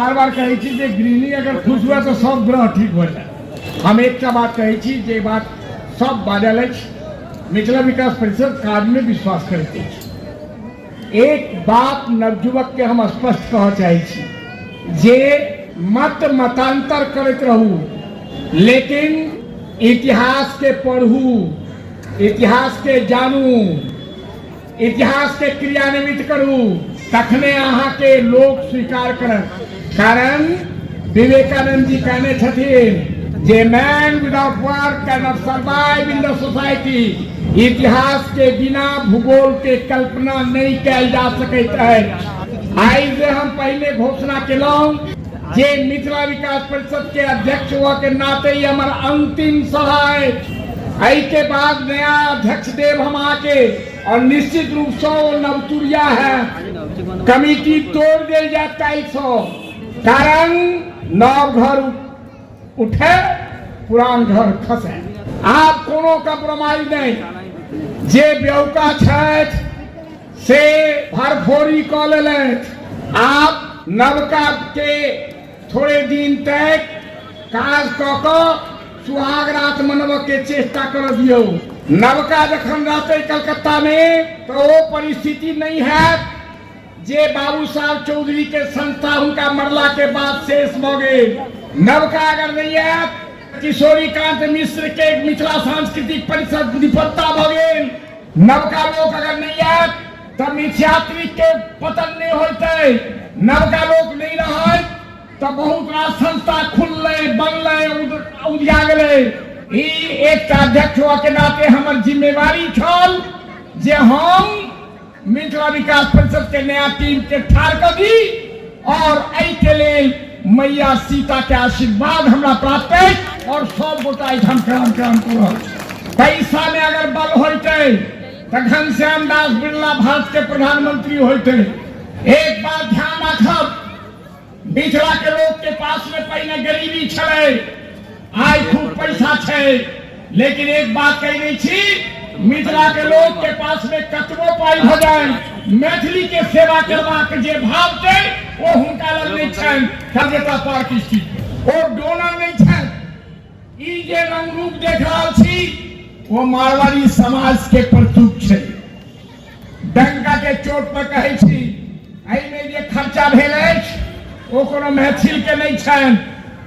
बार बार कहे जे ग्रीनी अगर खुश हुआ तो सब ग्रह ठीक हो जाए। हम एक बात कहे जे बात सब बाजल मिथिला विकास परिषद कार्य में विश्वास करते। एक बात नवयुवक के हम स्पष्ट कह चाहे जे मत मतांतर करते रहू, लेकिन इतिहास के पढ़ू, इतिहास के जानू, इतिहास के क्रियान्वित करू, तखने अहाँ के लोग स्वीकार करत। कारण विवेकानंद जी कहने छथिन जे man without work can not survive in the society. इतिहास के बिना भूगोल के कल्पना नहीं कैल जा सकैत है। आई जे हम पहले घोषणा केलौं जे मिथिला विकास परिषद के अध्यक्ष हुआ के नाते ही हमारा अंतिम सभा है। आई के बाद नया अध्यक्ष देव हम आके, और निश्चित रूप से वो नवतुरिया है, कमिटी तोड़ दे जाता है। कारण नव घर उठे पुरान घर खसे। आप कोनो कंप्रोमाइज नहीं। जे बेवका छथि से भरफोरी क लेलथि। आप नवका के थोड़े दिन तक काज क सुहाग रात मनब के चेष्टा कर दियो। नवका जखन रहते कलकत्ता में तो वो परिस्थिति नहीं है जे बाबू साहब चौधरी के संस्था उनका मरला के बाद शेष भ गए। नवका अगर नहीं है, किशोरी कांत मिश्र के मिथिला सांस्कृतिक परिषद निपत्ता भ गए। नवका लोग अगर नहीं है तब मिथ्यात्रिक के पतन नहीं होते। नवका लोग नहीं रहे तो बहुत रास संस्था खुलले, बनले, उदिया गए। एक अध्यक्ष हुआ के नाते हमार जिम्मेवारी छल जे हम मिथिला विकास परिषद के नया टीम के ठार कर दी, और एहि के लेल मैया सीता के आशीर्वाद हमरा प्राप्त है। और सब गोटा हम काम करो। पैसा में अगर बल होते तो घनश्याम दास बिरला भारत के प्रधानमंत्री होते। एक बात ध्यान रखब, मिथिला के लोग के पास में पहले गरीबी छे, आज खूब पैसा छे। लेकिन एक बात कह रही थी, मिथिला के लोग के पास में कतबो पाई भ जाए, मैथिली के सेवा करवा के जे भाव छे वो हुनका लग नहीं छन। खजेता पार्टी थी और डोनर नहीं छन। ई जे रंग रूप देख रहल छी वो मारवाड़ी समाज के प्रतीक छे। डंका के चोट पर कहे छी, एहि में जे खर्चा भेल अछि वो कोनो मैथिल के नहीं छन।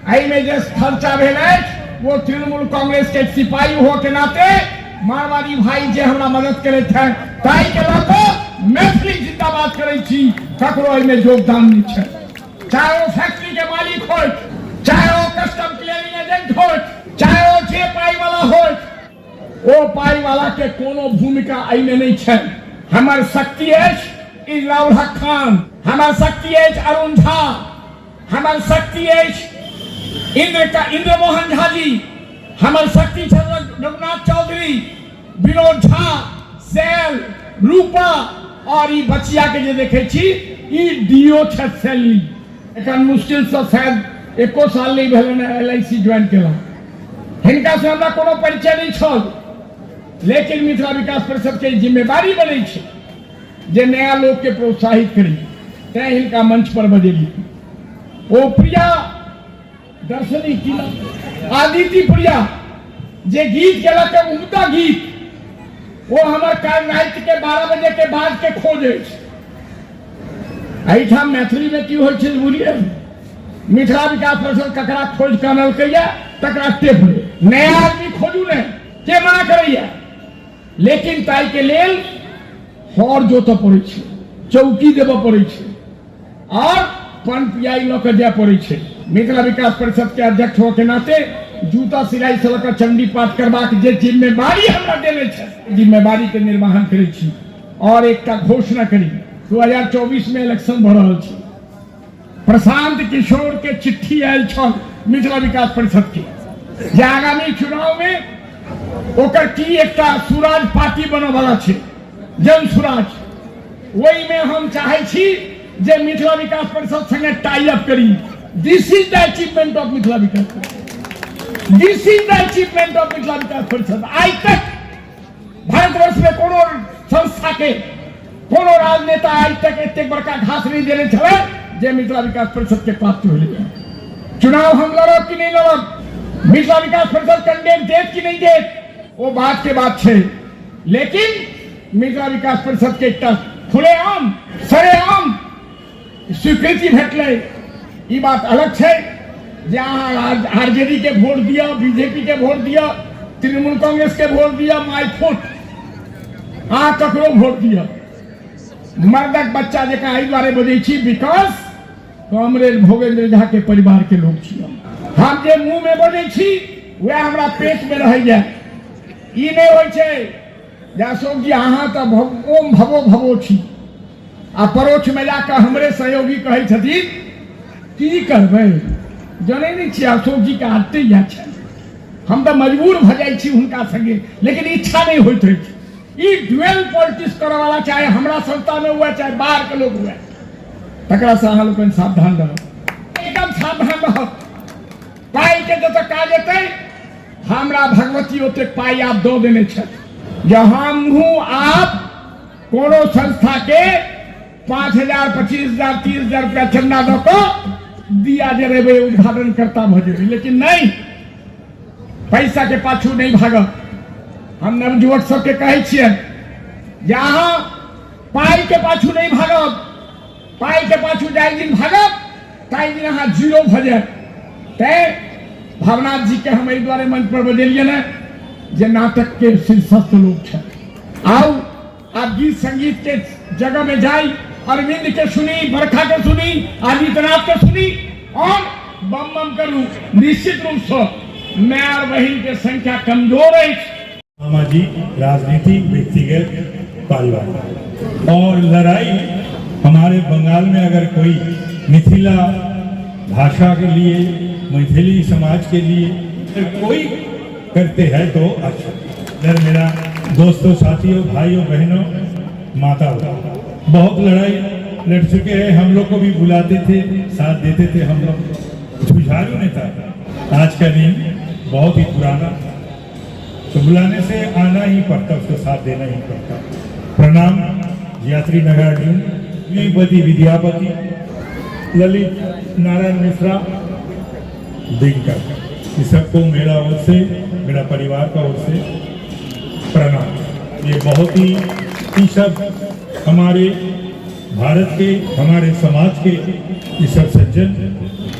एहि में जे खर्चा भेल अछि वो तृणमूल कांग्रेस के सिपाही हो के नाते मारवाड़ी भाई जे हमरा मदद करे थे, ताई के लको मैथिली जिंदाबाद करे छी। ककरो एहि में योगदान नहीं छे। चाहे वो फैक्ट्री के मालिक हो, चाहे वो कस्टम क्लियरिंग एजेंट हो, चाहे वो जे पाई वाला हो, वो पाई वाला के कोनो भूमिका एहि में नहीं छे। हमर शक्ति अछि इजलाउल हक खान, हमर शक्ति अछि अरुण झा, हमर शक्ति अछि इंद्र मोहन झा जी, हमर शक्ति छे रघुनाथ चौधरी, विनोद झा, सेल, रूपा, और ई बचिया के जे देखे छी ई डीओ छे सैलरी। एखन मुश्किल से शायद एको साल नहीं भेल LIC ज्वाइन केला। हिनका से हमरा कोनो परिचय नहीं छल, लेकिन मिथिला विकास परिषद के जिम्मेवारी बने छे जे नया लोग के प्रोत्साहित करी। तैं हिनका मंच पर बजेली। ओ प्रिया दर्शनी की आदित्य प्रिया जे गीत केलक उमदा गीत, वो हमार रात के 12 बजे के बाद के खोजे। एहिठाम मैथिली में की होइ छे बुझलिए, मिथिला विकास परिषद ककरा खोज कनलकैया तकरा टेप नया आदमी खोजू ने के मना करैया। लेकिन ताई के लेल हर जोतऽ पड़ै छै, चौकी देबऽ पड़ै छै, और पन पियाई ल के जाय पड़ै छै। मिथिला विकास परिषद के अध्यक्ष हो के नाते जूता सिलाई से लेकर चंडी पाठ करबाक जे जिम्मेवारी हमरा देने छै, जिम्मेवारी के निर्वहन करै छी। और एकटा घोषणा करी, 2024 में इलेक्शन भ रहल छै। प्रशांत किशोर के चिट्ठी आयल छल मिथिला विकास परिषद के जे आगामी चुनाव में ओकर की एकटा सुराज पार्टी बनने वाला छै, जन सुराज। वही में हम चाहे छी जे मिथिला विकास परिषद संगे टाई अप करी। This is the achievement of Mithila Vikas Parishad. This is the achievement of Mithila Vikas Parishad. आज तक भारतवर्ष में कोनो संस्था के कोनो राजनेता आज तक इतने बड़का घास नहीं देने छे जे मिथिला विकास परिषद के प्राप्त हो लिया। चुनाव हम लड़ब कि नहीं लड़ब, मिथिला विकास परिषद कैंडिडेट देत कि नहीं देत, वो बात के बात है। लेकिन मिथिला विकास परिषद के एक खुलेआम सरेआम स्वीकृति भेटले, ये बात अलग है। जहाँ आरजेडी के वोट दिया, बीजेपी के वोट दिया, तृणमूल कांग्रेस के वोट दिया, माय फुट ककरो वोट दिया, मर्दक बच्चा जका एहि दुआरे बजै छी बिकॉज कॉमरेड भोगेंद्र झा के परिवार के लोग छी। हम जे मुंह में बजै छी वह हमरा पेट में रहैया। ई नहीं होइ छै जे अशोक जी अहाँ तऽ ओम भवो भवो छी आ परोक्ष में जाकर हमरे सहयोगी कहै छथिन की करबै, जानै नहीं छी अशोक जी के आदते इएह छै। हम तऽ मजबूर भ जाइ छी हुनका संगे, लेकिन इच्छा नहीं होइत अछि। ई ड्यूअल पॉलिटिक्स करे वाला चाहे हमरा संस्था में हुआ चाहे बाहर के लोग हुआ, तकरा से अहाँ लोगन सावधान रहो, एकदम सावधान रहो। पाई के जतऽ काज एतै, हमरा भगवती ओते पाई आप दो देने छथि। जँ हमहूँ आप कोनो संस्था के 5,000, 25,000, 30,000 रुपया चंदा दऽ कऽ दिया जरेबै, उद्घाटन करता भऽ जेबै, लेकिन नहीं, पैसा के पाछू नहीं भागब। हम नवयुवक सबके कहै छियै जे अहाँ पाई के पाछू नहीं भागब, पाई के पाछू जाहि दिन भागब ताहि दिन अहाँ जीरो भऽ जायब। तैं भवनाथ जी के हम एहि दुआरे मंच पर बजेलियन है जे नाटक के शीर्षस्थ लोग छथि। आउ आप गीत संगीत के जगह में जाई, अरविंद के सुनी, बरखा के सुनी, आदित्यनाथ के सुनी और बम बम करू। निश्चित रूप से माय और बहन के संख्या कमजोर है। सामाजिक, राजनीतिक, व्यक्तिगत, पारिवारिक और लड़ाई हमारे बंगाल में अगर कोई मिथिला भाषा के लिए, मैथिली समाज के लिए कोई करते हैं तो अच्छा। इधर मेरा दोस्तों, साथियों, भाइयों, बहनों, माता बहुत लड़ाई लड़ चुके हैं। हम लोग को भी बुलाते थे, साथ देते थे। हम लोग जुझारू नेता। आज का दिन बहुत ही पुराना, तो बुलाने से आना ही पड़ता, उसको साथ देना ही पड़ता। प्रणाम यात्री नगार्जुन, विपति विद्यापति, ललित नारायण मिश्रा, दिनकर, ये सबको मेरा ओर से, मेरा परिवार का ओर से प्रणाम। ये बहुत ही ये सब हमारे भारत के, हमारे समाज के ये सब सज्जन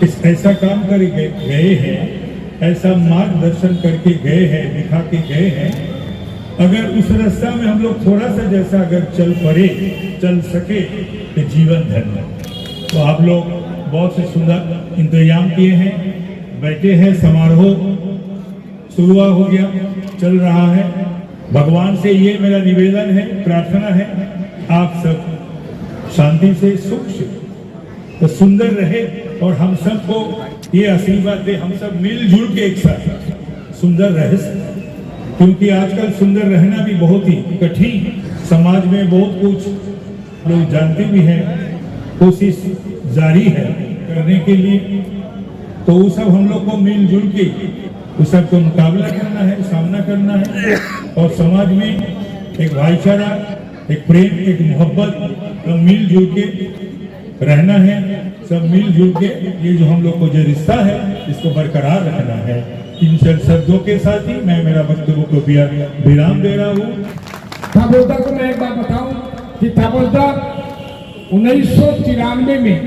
इस ऐसा काम कर गए हैं, ऐसा मार्गदर्शन करके गए हैं, दिखा के गए हैं। अगर उस रास्ता में हम लोग थोड़ा सा जैसा अगर चल सके तो जीवन धन्य। तो आप लोग बहुत से सुंदर इंतजाम किए हैं, बैठे हैं, समारोह शुरू हो गया, चल रहा है। भगवान से ये मेरा निवेदन है, प्रार्थना है, आप सब शांति से, सुख से तो सुंदर रहे और हम सबको ये आशीर्वाद दे, हम सब मिलजुल के एक साथ सुंदर रह सके। क्योंकि आजकल सुंदर रहना भी बहुत ही कठिन, समाज में बहुत कुछ लोग जानते भी हैं, कोशिश जारी है करने के लिए। तो वो सब हम लोग को मिलजुल के उस सबको मुकाबला करना है, सामना करना है और समाज में एक भाईचारा, एक प्रेम, एक मोहब्बत, मिलजुल के रहना है। सब मिलजुल के ये जो हम लोग को जो रिश्ता है इसको बरकरार रखना है। इन शब्दों के साथ ही मैं मेरा वक्तव्य को विराम दे रहा हूँ। थापोद्दा को मैं एक बात बताऊं कि थापोद्दा 1993 में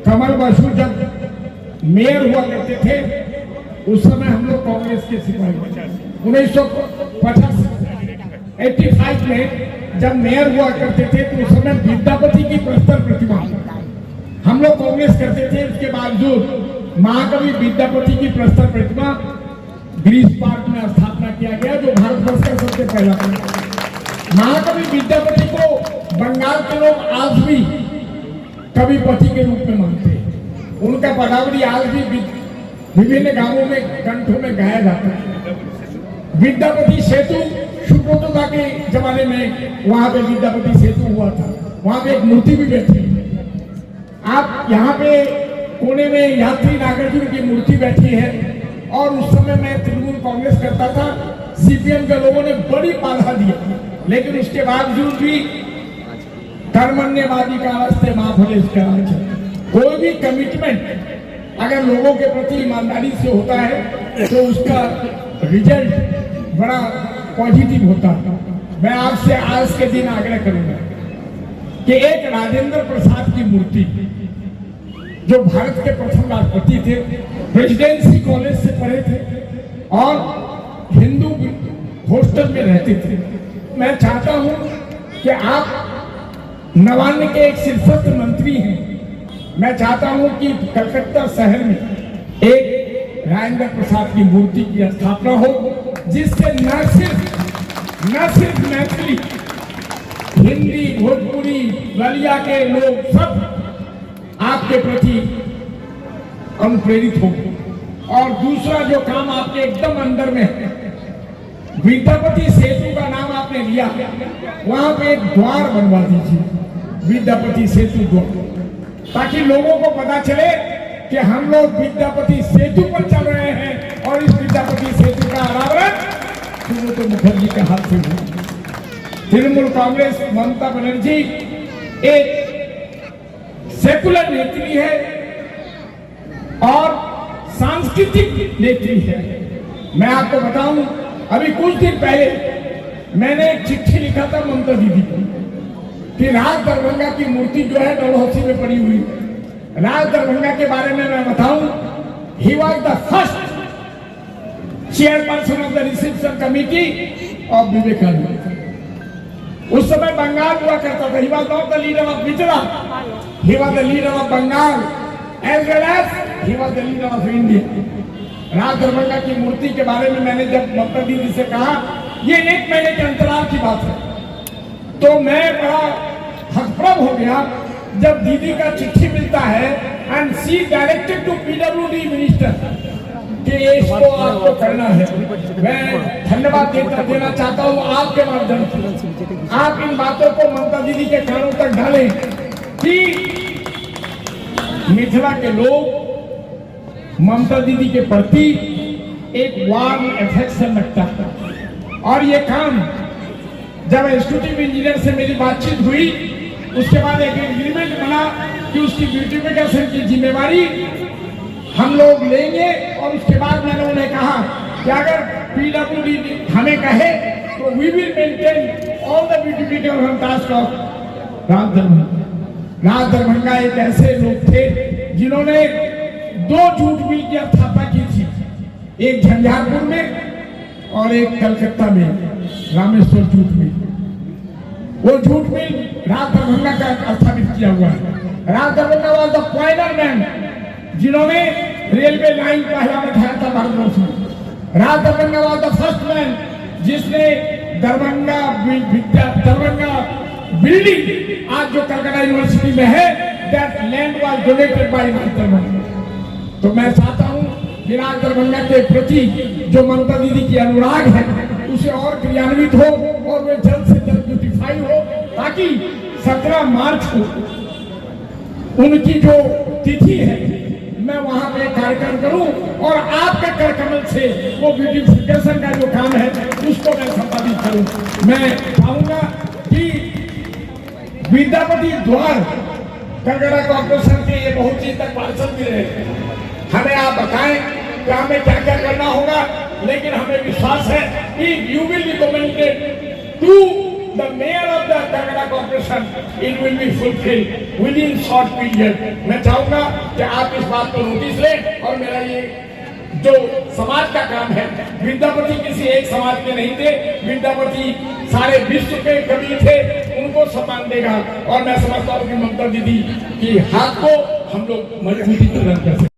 कमल बसु जब मेयर हुआ करते थे, उस समय हम लोग कांग्रेस के सिपाही। 1985 में जब मेयर हुआ करते थे तो उस समय विद्यापति की प्रस्तर प्रतिमा हम लोग कांग्रेस करते थे। उसके बावजूद महाकवि विद्यापति की प्रस्तर प्रतिमा ग्रीस पार्क में स्थापना किया गया, जो भारतवर्ष का सबसे पहला। महाकवि विद्यापति को बंगाल के लोग आज भी कविपति के रूप में मानते हैं। उनका पदावली आज भी विभिन्न गांवों में, कंठों में गाया जाता है। विद्यापति सेतु सुब्रतोदा के जमाने में वहां पे विद्यापति सेतु हुआ था, वहां पे एक मूर्ति भी बैठी है। आप यहाँ पे कोने में यात्री नागार्जुन की मूर्ति बैठी है। और उस समय मैं तृणमूल कांग्रेस करता था, सीपीएम के लोगों ने बड़ी बाधा दी, लेकिन उसके बावजूद भी कर्मण्यवादी का रास्ते माँ भले इसका कोई भी कमिटमेंट अगर लोगों के प्रति ईमानदारी से होता है तो उसका रिजल्ट बड़ा पॉजिटिव होता है। मैं आपसे आज के दिन आग्रह करूंगा कि एक राजेंद्र प्रसाद की मूर्ति, जो भारत के प्रथम राष्ट्रपति थे, प्रेसिडेंसी कॉलेज से पढ़े थे और हिंदू हॉस्टल में रहते थे, मैं चाहता हूं कि आप नवान्न के एक शीर्षस्थ मंत्री हैं, मैं चाहता हूं कि कलकत्ता शहर में एक राजेंद्र प्रसाद की मूर्ति की स्थापना हो, जिससे न सिर्फ मैथिली, हिंदी, भोजपुरी, बलिया के लोग सब आपके प्रति अनुप्रेरित हो। और दूसरा जो काम आपके एकदम अंदर में है, विद्यापति सेतु का नाम आपने लिया, वहां पे एक द्वार बनवा दीजिए, विद्यापति सेतु द्वार, ताकि लोगों को पता चले कि हम लोग विद्यापति सेतु पर चल रहे हैं और इस विद्यापति सेतु का अनावरण सुब्रत मुखर्जी के हाथ से हुआ। तृणमूल कांग्रेस ममता बनर्जी एक सेकुलर नेत्री है और सांस्कृतिक नेत्री है। मैं आपको बताऊं, अभी कुछ दिन पहले मैंने एक चिट्ठी लिखा था ममता दीदी को कि राज दरभंगा की मूर्ति जो है डलहौसी में पड़ी हुई है। राज दरभंगा के बारे में मैं बताऊं, he was the first chairperson of the reception committee of Vivekananda. उस समय बंगाल हुआ करता था, he was not the leader of Gujarat, he was the leader of Bengal as well as he was the leader of India. Raj Darbhanga की मूर्ति के बारे में मैंने जब ममता दीदी से कहा, ये 1 महीने के अंतराल की बात है, तो मैं बड़ा हतप्रभ हो गया जब दीदी का चिट्ठी मिलता है and see directed to PWD minister कि इसको आपको करना है। मैं धन्यवाद देना चाहता हूँ आपके माध्यम से, आप इन बातों को ममता दीदी के कानों तक डालें कि मिथिला के लोग ममता दीदी के प्रति एक वार्म अफेक्शन रखता है। और ये काम जब एग्जीक्यूटिव इंजीनियर से मेरी बातचीत हुई, उसके बाद एक एग्रीमेंट बना कि उसकी ब्यूटिफिकेशन की जिम्मेवारी हम लोग लेंगे। और उसके बाद मैंने उन्हें कहा कि अगर पीडब्ल्यूडी हमें कहे तो we will maintain all the beautification task of Raj Darbhanga. Raj Darbhanga एक ऐसे लोग थे जिन्होंने 2 जूट मिल की स्थापना की थी, एक झंझारपुर में और एक कलकत्ता में रामेश्वर जूट मिल। वो जूट मिल राज दरभंगा का स्थापित किया हुआ है। Raj Darbhanga was the pioneer man जिन्होंने रेलवे लाइन पहला बैठाया था भारतवर्ष में। Raj Darbhanga was the first man जिसने दरभंगा बिल्डिंग आज जो कलकत्ता यूनिवर्सिटी में है, that land was donated by Raj Darbhanga. तो मैं चाहता हूं कि राज दरभंगा के प्रति जो ममता दीदी की अनुराग है उसे और क्रियान्वित हो और वे जल्द से जल्द ब्यूटिफाई हो, ताकि 17 मार्च को उनकी जो तिथि है मैं वहां पे कार्यक्रम करूं और आपके कार्यक्रम से वो ब्यूटिफिकेशन का जो काम है उसको मैं संपादित करूं। मैं चाहूंगा कि विद्यापति द्वार कलकत्ता कॉर्पोरेशन के ये बहुत चीज तक पार्षद भी रहे, हमें आप बताएं कि हमें क्या क्या करना होगा, लेकिन हमें विश्वास है कि you will recommended to the mayor of the Calcutta corporation, it will be fulfilled within short period. मैं चाहूंगा कि आप इस बात को नोटिस लें और मेरा ये जो समाज का काम है, विद्यापति किसी एक समाज के नहीं थे, विद्यापति सारे विश्व के कवि थे, उनको सम्मान देगा। और मैं समझता हूँ कि ममता दीदी की हाथ को हम लोग मजबूती प्रदान कर सकते हैं।